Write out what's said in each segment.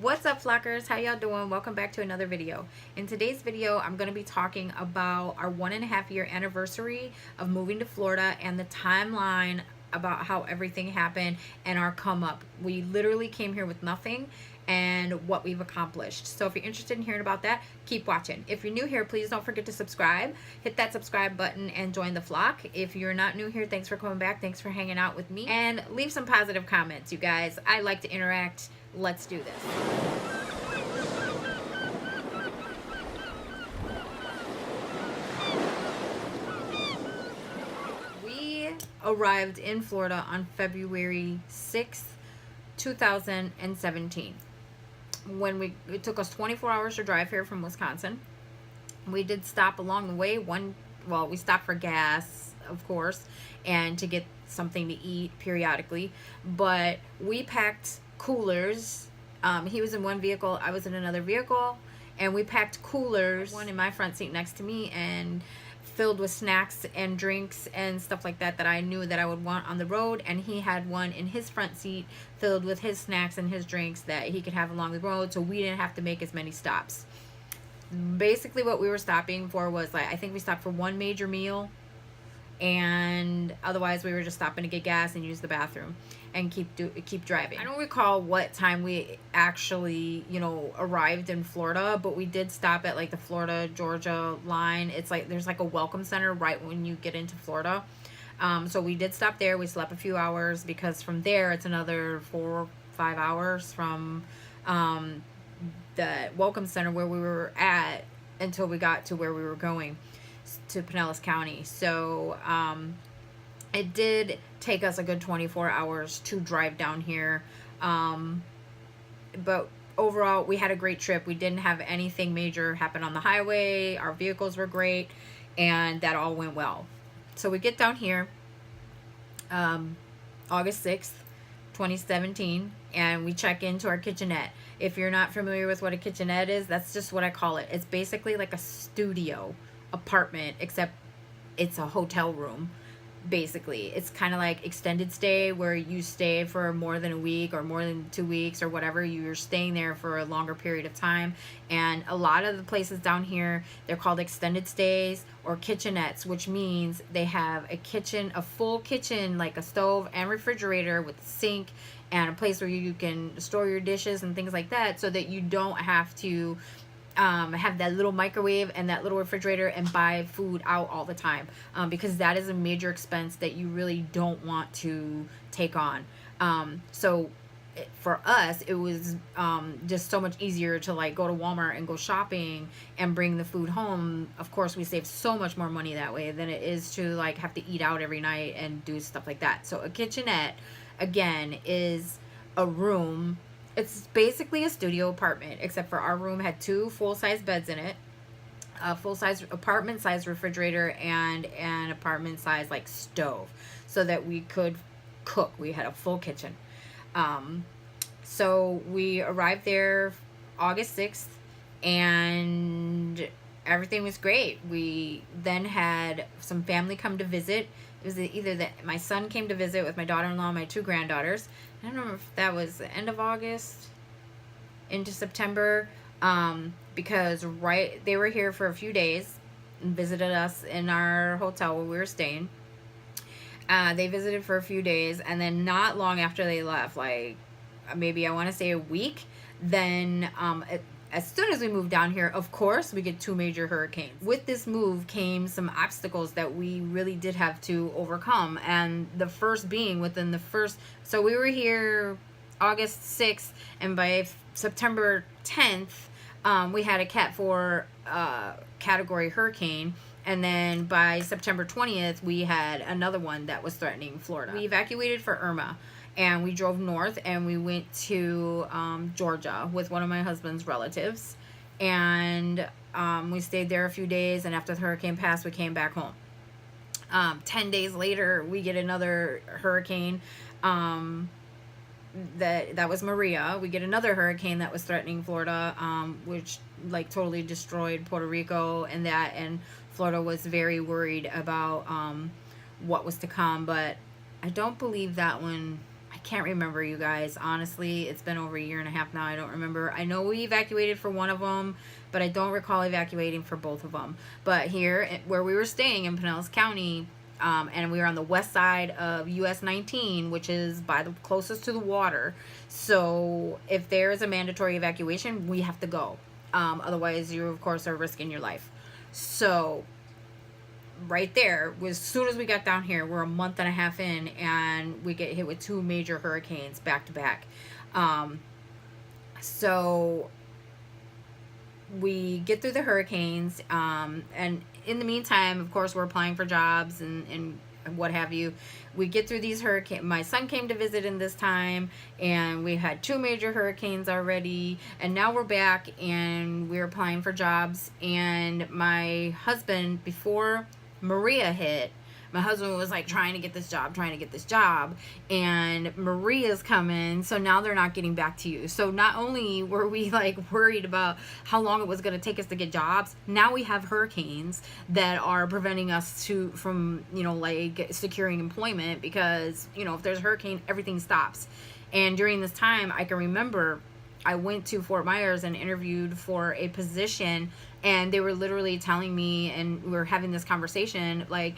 What's up, flockers? How y'all doing? Welcome back to another video. In today's video, I'm going to be talking about our 1.5-year anniversary of moving to Florida and the timeline about how everything happened and our come up. We literally came here with nothing and what we've accomplished. So if you're interested in hearing about that, keep watching. If you're new here, please don't forget to subscribe. Hit that subscribe button and join the flock. If you're not new here, thanks for coming back. Thanks for hanging out with me. And leave some positive comments, you guys. I like to interact. Let's do this. We arrived in Florida on February 6th, 2017. It took us 24 hours to drive here from Wisconsin. We did stop along the way. We stopped for gas, of course, and to get something to eat periodically. But we packed coolers. He was in one vehicle, I was in another vehicle, and we packed coolers, one in my front seat next to me, and filled with snacks and drinks and stuff like that I knew that I would want on the road, and he had one in his front seat filled with his snacks and his drinks that he could have along the road, so we didn't have to make as many stops. Basically what we were stopping for was, I think we stopped for one major meal, and otherwise we were just stopping to get gas and use the bathroom and keep driving. I don't recall what time we actually, arrived in Florida, but we did stop at like the Florida Georgia line. It's like there's like a welcome center right when you get into Florida. So we did stop there. We slept a few hours because from there it's another 4 or 5 hours from the welcome center where we were at until we got to where we were going, to Pinellas County. So it did take us a good 24 hours to drive down here, but overall we had a great trip. We didn't have anything major happen on the highway. Our vehicles were great, and that all went well. So we get down here August 6th, 2017, and we check into our kitchenette. If you're not familiar with what a kitchenette is, that's just what I call it. It's basically like a studio apartment, except it's a hotel room. Basically, it's kind of like extended stay, where you stay for more than a week or more than 2 weeks or whatever. You're staying there for a longer period of time. And a lot of the places down here, they're called extended stays or kitchenettes, which means they have a kitchen, a full kitchen, like a stove and refrigerator with a sink and a place where you can store your dishes and things like that, so that you don't have to have that little microwave and that little refrigerator and buy food out all the time, because that is a major expense that you really don't want to take on. So for us, it was just so much easier to like go to Walmart and go shopping and bring the food home. Of course, we save so much more money that way than it is to like have to eat out every night and do stuff like that. So a kitchenette, again, is a room. It's basically a studio apartment, except for our room had 2 full-size beds in it, a full-size apartment-size refrigerator, and an apartment-size like stove, so that we could cook. We had a full kitchen. So we arrived there August 6th, and everything was great. We then had some family come to visit. It was either that my son came to visit with my daughter-in-law and my 2 granddaughters. I don't remember if that was the end of August into September, because they were here for a few days and visited us in our hotel where we were staying. They visited for a few days, and then not long after they left, like maybe I want to say a week, then as soon as we moved down here, of course, we get 2 major hurricanes. With this move came some obstacles that we really did have to overcome. And the first being so we were here August 6th, and by September 10th, we had a Cat 4 category hurricane. And then by September 20th, we had another one that was threatening Florida. We evacuated for Irma, and we drove north, and we went to Georgia with one of my husband's relatives, and we stayed there a few days, and after the hurricane passed, we came back home. 10 days later, we get another hurricane. That was Maria. We get another hurricane that was threatening Florida, which like totally destroyed Puerto Rico, and Florida was very worried about what was to come. But I don't believe that one, I can't remember, you guys. Honestly, it's been over a year and a half now. I don't remember. I know we evacuated for one of them, but I don't recall evacuating for both of them. But here, where we were staying in Pinellas County, and we were on the west side of US 19, which is by the closest to the water. So if there is a mandatory evacuation, we have to go. Otherwise, you of course are risking your life. So right there, as soon as we got down here, we're a month and a half in, and we get hit with 2 major hurricanes back to back. So we get through the hurricanes, and in the meantime, of course, we're applying for jobs and what have you. We get through these hurricanes. My son came to visit in this time, and we had 2 major hurricanes already, and now we're back and we're applying for jobs. And my husband, before Maria hit, my husband was like trying to get this job, and Maria's coming, so now they're not getting back to you. So not only were we like worried about how long it was going to take us to get jobs, now we have hurricanes that are preventing us from like securing employment, because if there's a hurricane, everything stops. And during this time, I can remember I went to Fort Myers and interviewed for a position, and they were literally telling me, and we were having this conversation, like,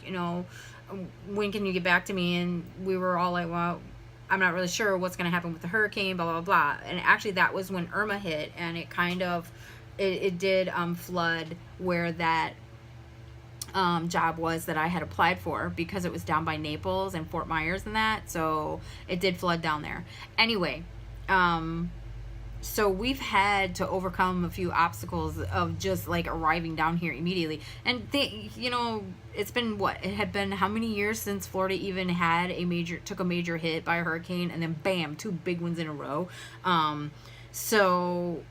when can you get back to me? And we were all like, well, I'm not really sure what's going to happen with the hurricane, blah, blah, blah. And actually that was when Irma hit, and it kind of, it did flood where that job was that I had applied for, because it was down by Naples and Fort Myers and that. So it did flood down there. Anyway, so we've had to overcome a few obstacles of just like arriving down here immediately. And it's been it had been how many years since Florida even had took a major hit by a hurricane, and then bam, 2 big ones in a row. So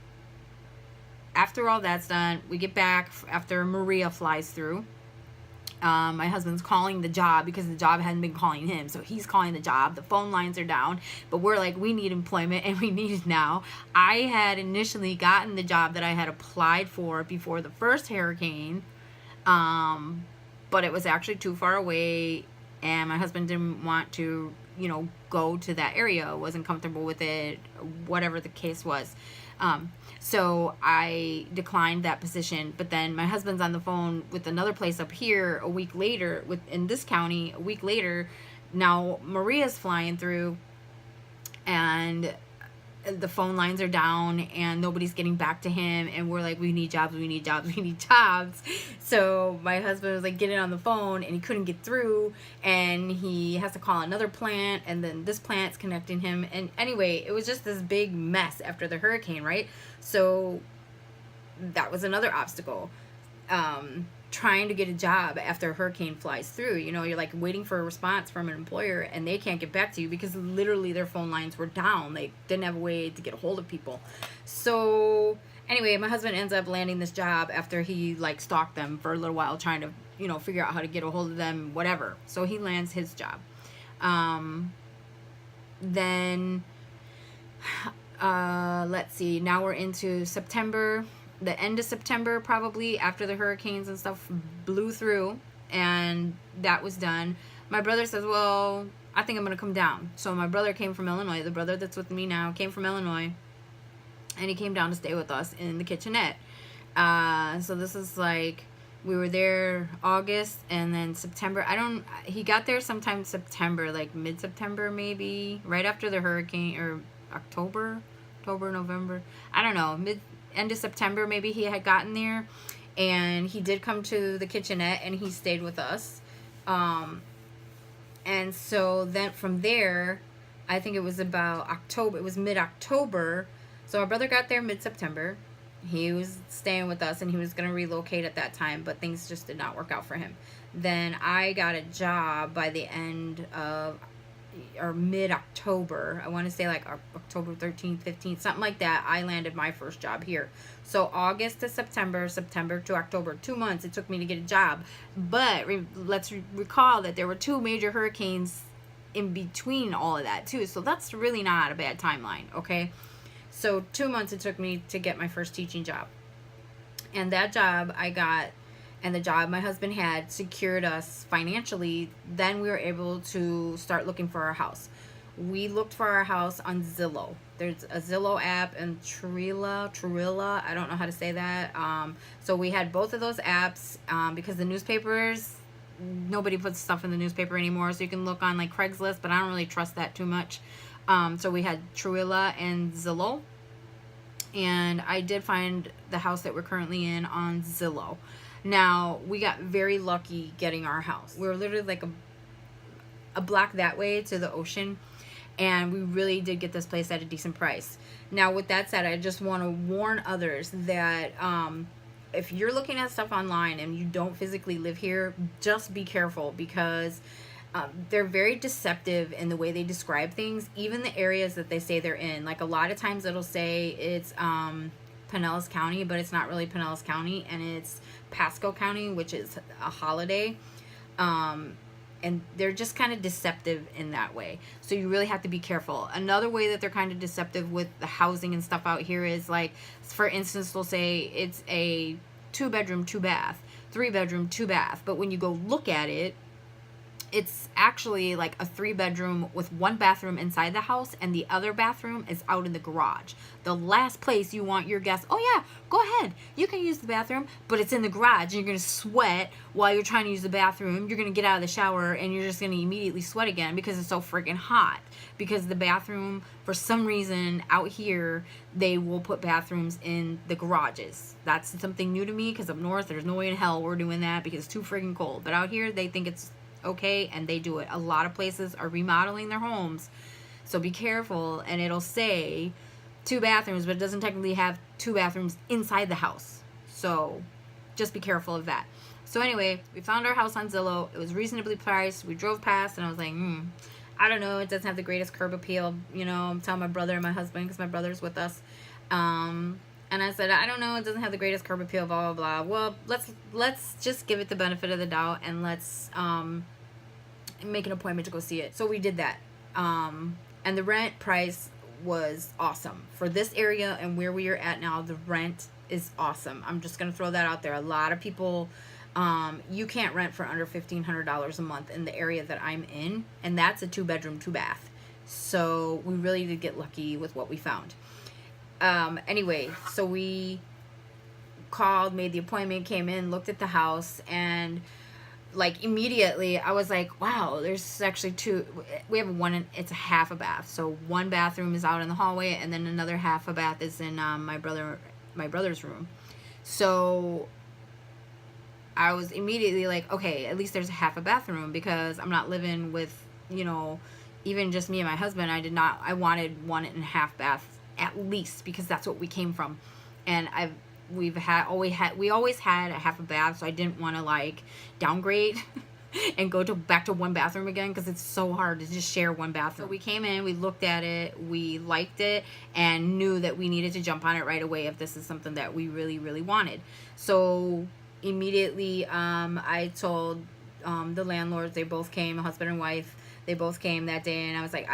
after all that's done, we get back after Maria flies through. My husband's calling the job because the job hadn't been calling him. So he's calling the job. The phone lines are down. But we're like, we need employment, and we need it now. I had initially gotten the job that I had applied for before the first hurricane. But it was actually too far away, and my husband didn't want to, go to that area. Wasn't comfortable with it, whatever the case was. So I declined that position. But then my husband's on the phone with another place up here a week later, in this county a week later. Now Maria's flying through, and the phone lines are down, and nobody's getting back to him, and we're like, we need jobs. So my husband was like getting on the phone, and he couldn't get through, and he has to call another plant, and then this plant's connecting him. And anyway, it was just this big mess after the hurricane, right? So that was another obstacle. Trying to get a job after a hurricane flies through. You're like waiting for a response from an employer, and they can't get back to you because literally their phone lines were down. They didn't have a way to get a hold of people. So anyway, my husband ends up landing this job after he like stalked them for a little while, trying to figure out how to get a hold of them, whatever. So he lands his job. Then let's see, now we're into September, the end of September, probably, after the hurricanes and stuff blew through, and that was done. My brother says, well, I think I'm going to come down. So my brother came from Illinois. The brother that's with me now came from Illinois, and he came down to stay with us in the Kitchenette. So this is like, we were there August, and then September. He got there sometime September, like mid-September maybe, right after the hurricane, or October, November. I don't know, end of September maybe he had gotten there, and he did come to the Kitchenette, and he stayed with us. And so then from there, I think it was about October, it was mid-October. So my brother got there mid-September. He was staying with us, and he was going to relocate at that time, but things just did not work out for him. Then I got a job by the end of, or mid-October, I want to say like October 13th, 15th, something like that. I landed my first job here. So August to September, September to October, 2 months it took me to get a job. But let's recall that there were 2 major hurricanes in between all of that too. So that's really not a bad timeline, okay? So 2 months it took me to get my first teaching job. And that job I got, and the job my husband had, secured us financially. Then we were able to start looking for our house. We looked for our house on Zillow. There's a Zillow app and Trilla. I don't know how to say that. So we had both of those apps because the newspapers, nobody puts stuff in the newspaper anymore. So you can look on like Craigslist, but I don't really trust that too much. So we had Trilla and Zillow. And I did find the house that we're currently in on Zillow. Now, we got very lucky getting our house. We were literally like a block that way to the ocean, and we really did get this place at a decent price. Now, with that said, I just want to warn others that if you're looking at stuff online and you don't physically live here, just be careful, because they're very deceptive in the way they describe things, even the areas that they say they're in. Like, a lot of times it'll say it's Pinellas County, but it's not really Pinellas County, and it's Pasco County, which is a holiday. And they're just kind of deceptive in that way. So you really have to be careful. Another way that they're kind of deceptive with the housing and stuff out here is, like, for instance, they'll say it's a 2-bedroom, 2-bath, 3-bedroom, 2-bath. But when you go look at it, it's actually like a 3-bedroom with 1 bathroom inside the house, and the other bathroom is out in the garage. The last place you want your guests, oh yeah, go ahead, you can use the bathroom, but it's in the garage, and you're going to sweat while you're trying to use the bathroom. You're going to get out of the shower, and you're just going to immediately sweat again because it's so freaking hot. Because the bathroom, for some reason, out here, they will put bathrooms in the garages. That's something new to me, because up north, there's no way in hell we're doing that because it's too freaking cold. But out here, they think it's okay, and they do it. A lot of places are remodeling their homes, so be careful. And it'll say 2 bathrooms, but it doesn't technically have 2 bathrooms inside the house, so just be careful of that. So anyway, we found our house on Zillow. It was reasonably priced. We drove past, and I was like, I don't know, it doesn't have the greatest curb appeal. You know, I'm telling my brother and my husband, because my brother's with us, and I said, I don't know, it doesn't have the greatest curb appeal, blah, blah, blah. Well, let's just give it the benefit of the doubt, and let's make an appointment to go see it. So we did that. And the rent price was awesome. For this area and where we are at now, the rent is awesome. I'm just going to throw that out there. A lot of people, you can't rent for under $1,500 a month in the area that I'm in, and that's a 2-bedroom, 2-bath. So we really did get lucky with what we found. Anyway, so we called, made the appointment, came in, looked at the house, and like immediately I was like, wow, there's actually 2. We have it's a half a bath. So 1 bathroom is out in the hallway, and then another half a bath is in my brother's room. So I was immediately like, okay, at least there's a half a bathroom, because I'm not living with, even just me and my husband. I wanted 1.5 baths at least, because that's what we came from. And we always had a half a bath, so I didn't want to like downgrade and go back to 1 bathroom again, because it's so hard to just share 1 bathroom. So we came in, we looked at it, we liked it, and knew that we needed to jump on it right away if this is something that we really, really wanted. So immediately I told the landlords. They both came, husband and wife. They both came that day, and I was like,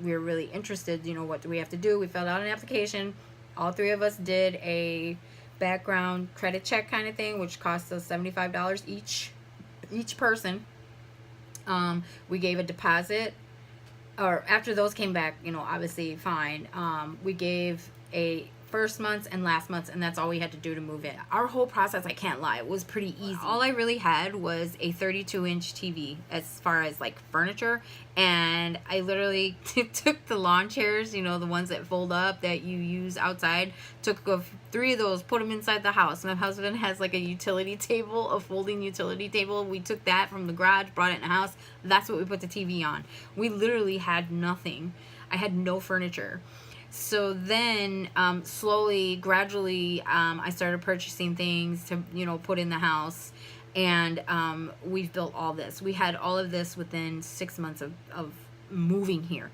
we're really interested. What do we have to do? We filled out an application. All 3 of us did a background credit check kind of thing, which cost us $75 each person. We gave a deposit, or after those came back, obviously fine. We gave a first month's and last month's, and that's all we had to do to move in. Our whole process, I can't lie, it was pretty easy. All I really had was a 32-inch TV as far as like furniture, and I literally took the lawn chairs, the ones that fold up that you use outside, took 3 of those, put them inside the house. My husband has like a utility table, a folding utility table. We took that from the garage, brought it in the house. That's what we put the TV on. We literally had nothing. I had no furniture. So then, slowly, gradually, I started purchasing things to, put in the house. And we've built all this. We had all of this within 6 months of moving here.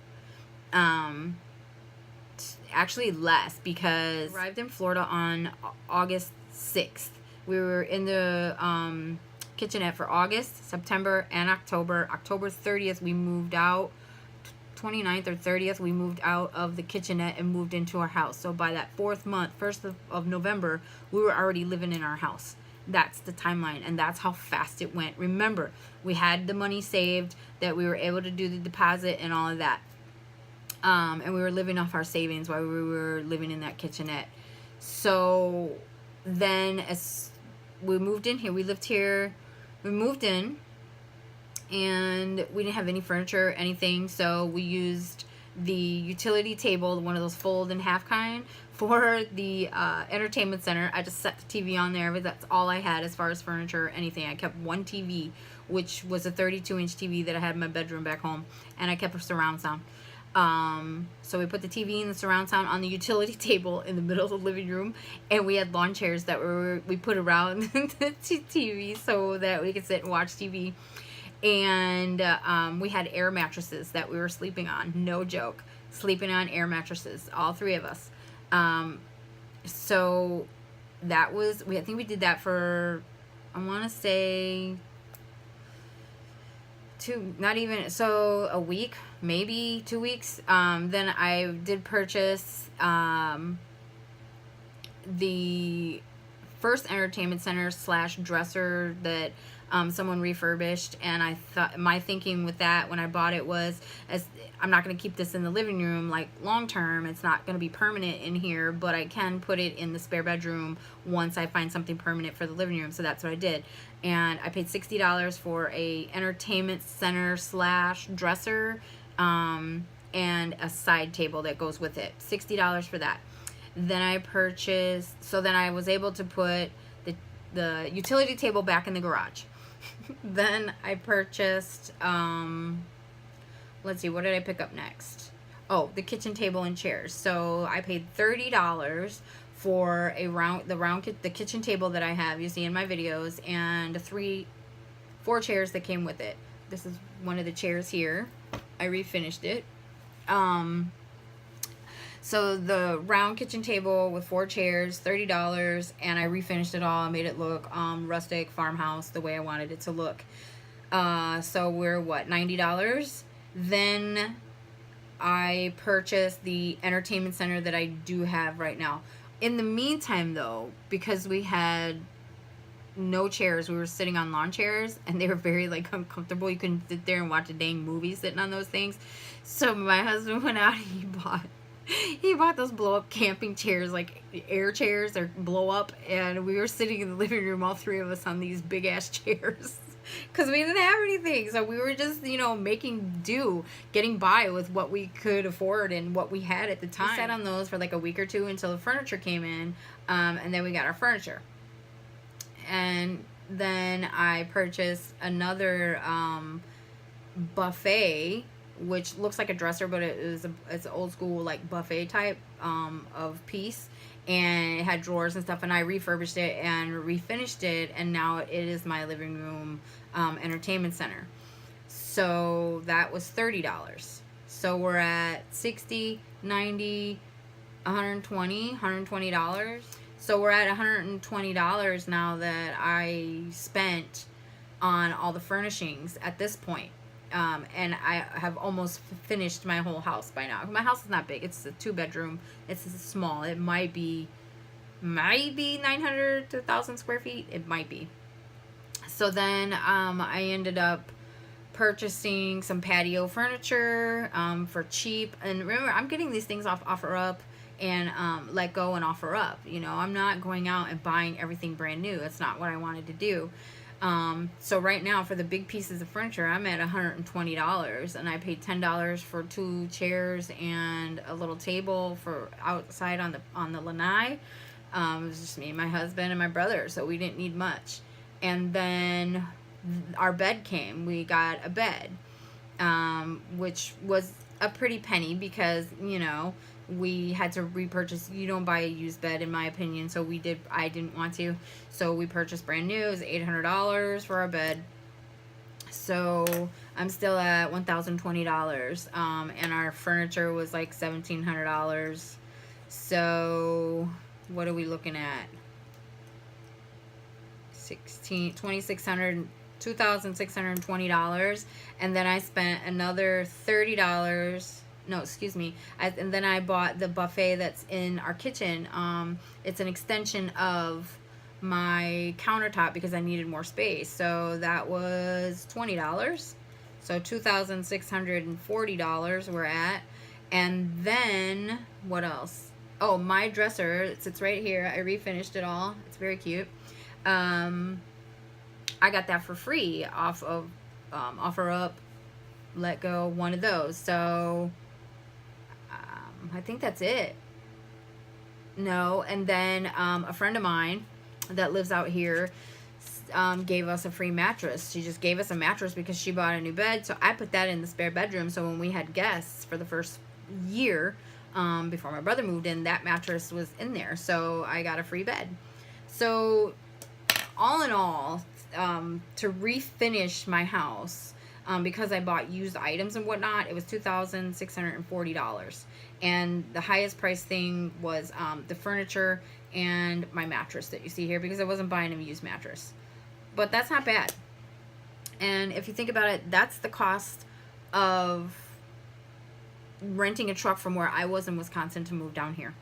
Actually less, because we arrived in Florida on August 6th. We were in the kitchenette for August, September, and October. October 30th, we moved out. 29th or 30th, we moved out of the kitchenette and moved into our house. So by that 4th month, 1st of November, we were already living in our house. That's the timeline, and that's how fast it went. Remember, we had the money saved, that we were able to do the deposit and all of that. And we were living off our savings while we were living in that kitchenette. So then as we moved in here, we lived here, we moved in, and we didn't have any furniture or anything, so we used the utility table, one of those fold in half kind, for the entertainment center. I just set the TV on there, but that's all I had as far as furniture or anything. I kept one TV, which was a 32-inch TV that I had in my bedroom back home, and I kept a surround sound. So we put the TV and the surround sound on the utility table in the middle of the living room, and we had lawn chairs that we put around the TV so that we could sit and watch TV. And we had air mattresses that we were sleeping on. No joke. Sleeping on air mattresses, all three of us. So that was, I think we did that for, I want to say, a week, maybe 2 weeks. Then I did purchase the first entertainment center / dresser that someone refurbished, and I thought, my thinking with that when I bought it was, as I'm not going to keep this in the living room like long term, it's not going to be permanent in here, but I can put it in the spare bedroom once I find something permanent for the living room. So that's what I did, and I paid $60 for a entertainment center / dresser and a side table that goes with it. $60 for that. Then I purchased, so then I was able to put the utility table back in the garage. Then I purchased, let's see, what did I pick up next? Oh, the kitchen table and chairs. So I paid $30 for the kitchen table that I have, you see in my videos, and 4 chairs that came with it. This is one of the chairs here. I refinished it. So the round kitchen table with 4 chairs, $30, and I refinished it all. I made it look rustic, farmhouse, the way I wanted it to look. So we're what, $90? Then I purchased the entertainment center that I do have right now. In the meantime, though, because we had no chairs, we were sitting on lawn chairs, and they were very like uncomfortable. You couldn't sit there and watch a dang movie sitting on those things. So my husband went out and he bought those blow-up camping chairs, like air chairs, they're blow-up, and we were sitting in the living room, all 3 of us, on these big-ass chairs, because we didn't have anything, so we were just, making do, getting by with what we could afford and what we had at the time. We sat on those for like a week or 2 until the furniture came in, and then we got our furniture. And then I purchased another buffet, which looks like a dresser, but it's an old school like buffet type of piece, and it had drawers and stuff, and I refurbished it and refinished it, and now it is my living room entertainment center. So that was $30. So we're at 60, 90, $120. So we're at $120 now that I spent on all the furnishings at this point. And I have almost finished my whole house by now. My house is not big. It's a 2-bedroom. It's small. It might be 900 to 1,000 square feet. It might be. So then I ended up purchasing some patio furniture for cheap. And remember, I'm getting these things off OfferUp and Let Go and OfferUp. I'm not going out and buying everything brand new. That's not what I wanted to do. So right now for the big pieces of furniture, I'm at $120, and I paid $10 for 2 chairs and a little table for outside on the lanai. It was just me, my husband, and my brother, so we didn't need much. And then our bed came. We got a bed, which was a pretty penny because, we had to repurchase. You don't buy a used bed, in my opinion, so I didn't want to, so we purchased brand new. It was $800 for our bed, so I'm still at $1,020, and our furniture was like $1,700, so what are we looking at? $2,620, and then I spent another $30. No, excuse me. And then I bought the buffet that's in our kitchen. It's an extension of my countertop because I needed more space. So that was $20. So $2,640 we're at. And then what else? Oh, my dresser, it sits right here. I refinished it all. It's very cute. I got that for free off of OfferUp, Let Go, one of those. So I think that's it. No, and then a friend of mine that lives out here gave us a free mattress. She just gave us a mattress because she bought a new bed. So I put that in the spare bedroom. So when we had guests for the first year, before my brother moved in, that mattress was in there. So I got a free bed. So all in all, to refinish my house, because I bought used items and whatnot, it was $2,640. And the highest price thing was the furniture and my mattress that you see here, because I wasn't buying a used mattress. But that's not bad. And if you think about it, that's the cost of renting a truck from where I was in Wisconsin to move down here.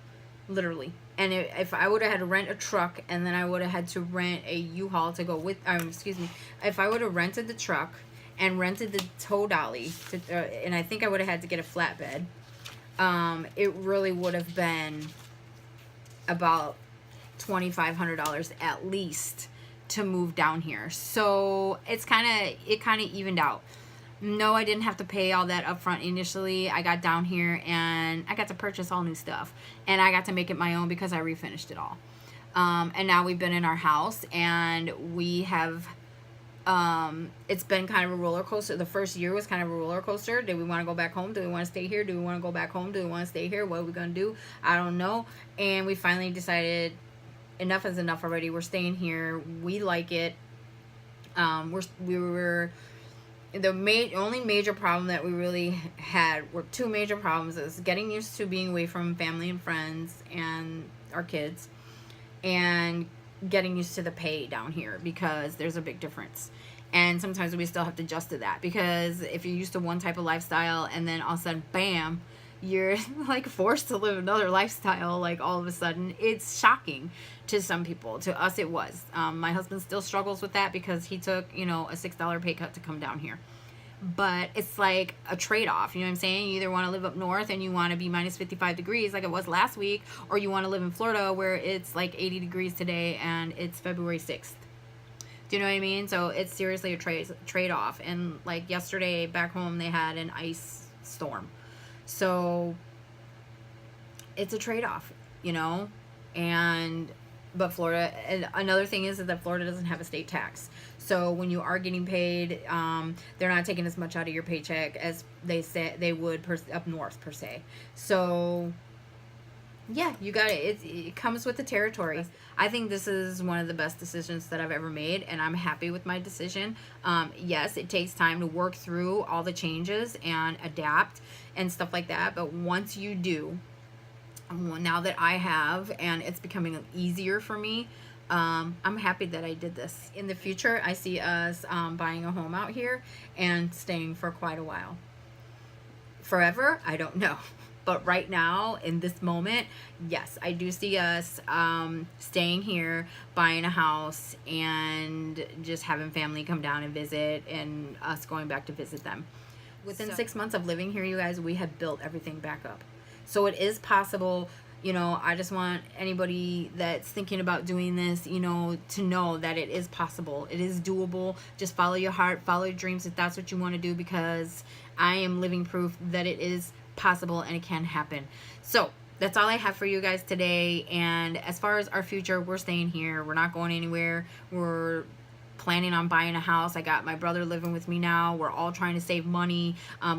Literally. And if I would have had to rent a truck, and then I would have had to rent a U-Haul to go with, excuse me, if I would have rented the truck and rented the tow dolly, and I think I would have had to get a flatbed, it really would have been about $2,500 at least to move down here. So it kind of evened out. No, I didn't have to pay all that upfront initially. I got down here and I got to purchase all new stuff, and I got to make it my own because I refinished it all. And now we've been in our house, and we have, it's been kind of a roller coaster. The first year was kind of a roller coaster. Did we want to go back home? Do we want to stay here? Do we want to go back home? Do we want to stay here? What are we going to do? I don't know. And we finally decided enough is enough already. We're staying here. We like it. The only major problem that we really had were two major problems: is getting used to being away from family and friends and our kids, and getting used to the pay down here, because there's a big difference. And sometimes we still have to adjust to that, because if you're used to one type of lifestyle and then all of a sudden, bam, you're like forced to live another lifestyle, like all of a sudden, it's shocking to some people. To us, it was. My husband still struggles with that because he took, a $6 pay cut to come down here. But it's like a trade-off, you know what I'm saying? You either want to live up north and you want to be minus 55 degrees like it was last week, or you want to live in Florida where it's like 80 degrees today and it's February 6th. Do you know what I mean? So it's seriously a trade-off. And like yesterday back home, they had an ice storm. So it's a trade-off, but Florida, and another thing is that Florida doesn't have a state tax. So when you are getting paid, they're not taking as much out of your paycheck as they said they would up north per se. So yeah, you got it. It comes with the territory. I think this is one of the best decisions that I've ever made, and I'm happy with my decision. Yes, it takes time to work through all the changes and adapt and stuff like that. But once you do, now that I have, and it's becoming easier for me, I'm happy that I did this. In the future, I see us buying a home out here and staying for quite a while. Forever, I don't know. But right now, in this moment, yes, I do see us staying here, buying a house, and just having family come down and visit, and us going back to visit them. Within 6 months of living here, you guys, we have built everything back up. So it is possible. I just want anybody that's thinking about doing this, to know that it is possible. It is doable. Just follow your heart, follow your dreams if that's what you want to do, because I am living proof that it is possible and it can happen. So that's all I have for you guys today. And as far as our future, we're staying here. We're not going anywhere. We're planning on buying a house. I got my brother living with me now. We're all trying to save money.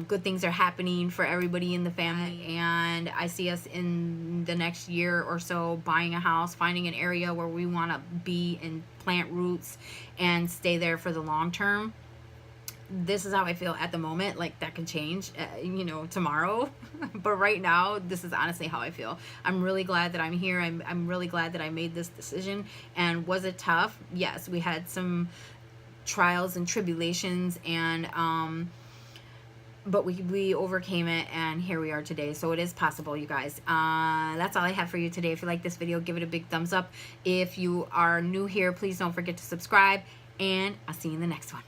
Good things are happening for everybody in the family, and I see us in the next year or so buying a house, finding an area where we want to be and plant roots and stay there for the long term. This is how I feel at the moment. Like, that can change, tomorrow. But right now, this is honestly how I feel. I'm really glad that I'm here. I'm really glad that I made this decision. And was it tough? Yes, we had some trials and tribulations, and but we overcame it, and here we are today. So it is possible, you guys. That's all I have for you today. If you like this video, give it a big thumbs up. If you are new here, please don't forget to subscribe, and I'll see you in the next one.